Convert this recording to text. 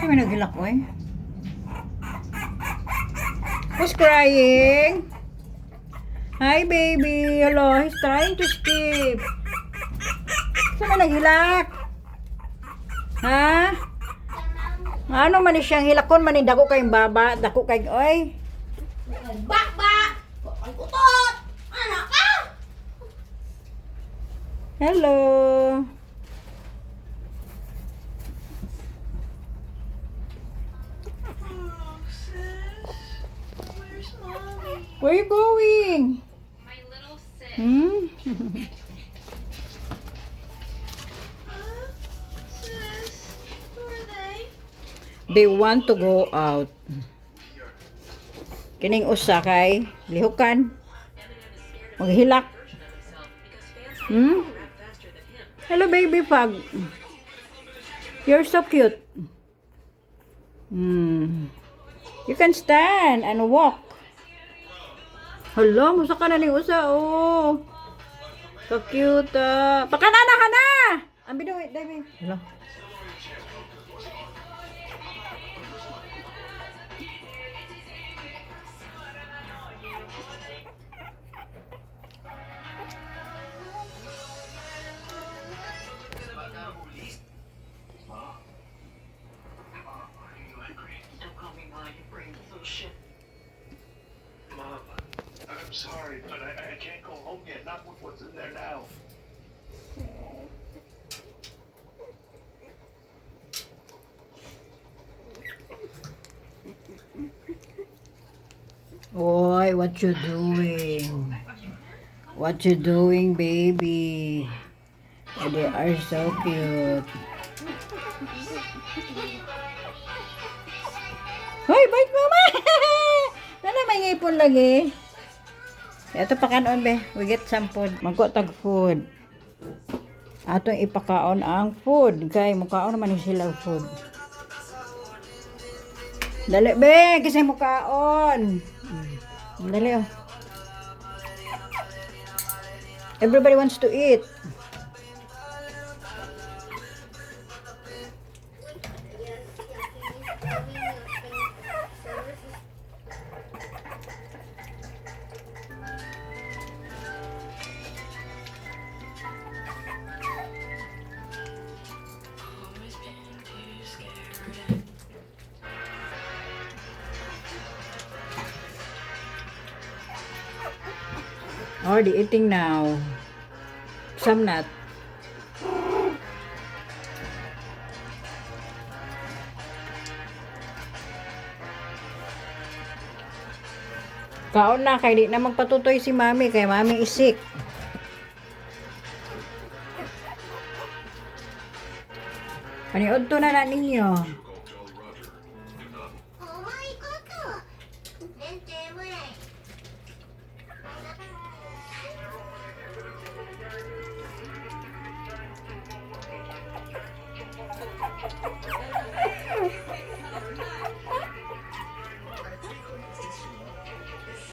Kami naghilak, oy. Who's crying? Hi, baby. Hello, he's trying to sleep. Saan na naghilak? Ha? Ano man siyang hilakon man dako kay baba, dako kay oy. Bakba! Ang utot! Anak ka! Hello. Where's mommy? Where you going? My little sis. Hmm? Huh? Sis? Who are they? They want to go out. Kining usa kay lihukan. Maghilak. Hmm? Hello, baby pug. You're so cute. Hmm. You can stand and walk. Hala, musa ka na ni usa, oh. So cute. Pakanana ka na! Ambi daw, baby. Hala. Don't call me mine. Your brain is so shit. Mom, I'm sorry, but I can't go home yet. Not with what's in there now. Boy, what you doing? What you doing, baby? Oh, they are so cute. Hoy, bait mama! Nana may ngipon lagi. Ito pa kanon be. We get some food. Magko tag food. Atong ipakaon ang food. Kay mukaon naman ni sila food. Dali be, kasi mukaon. Dali oh. Everybody wants to eat. Already eating now. Some not. Kaon na kay di na magpatutoy si mami kay mami isik. Paniod to na ninyo. お前こと全然無礼 Thank you.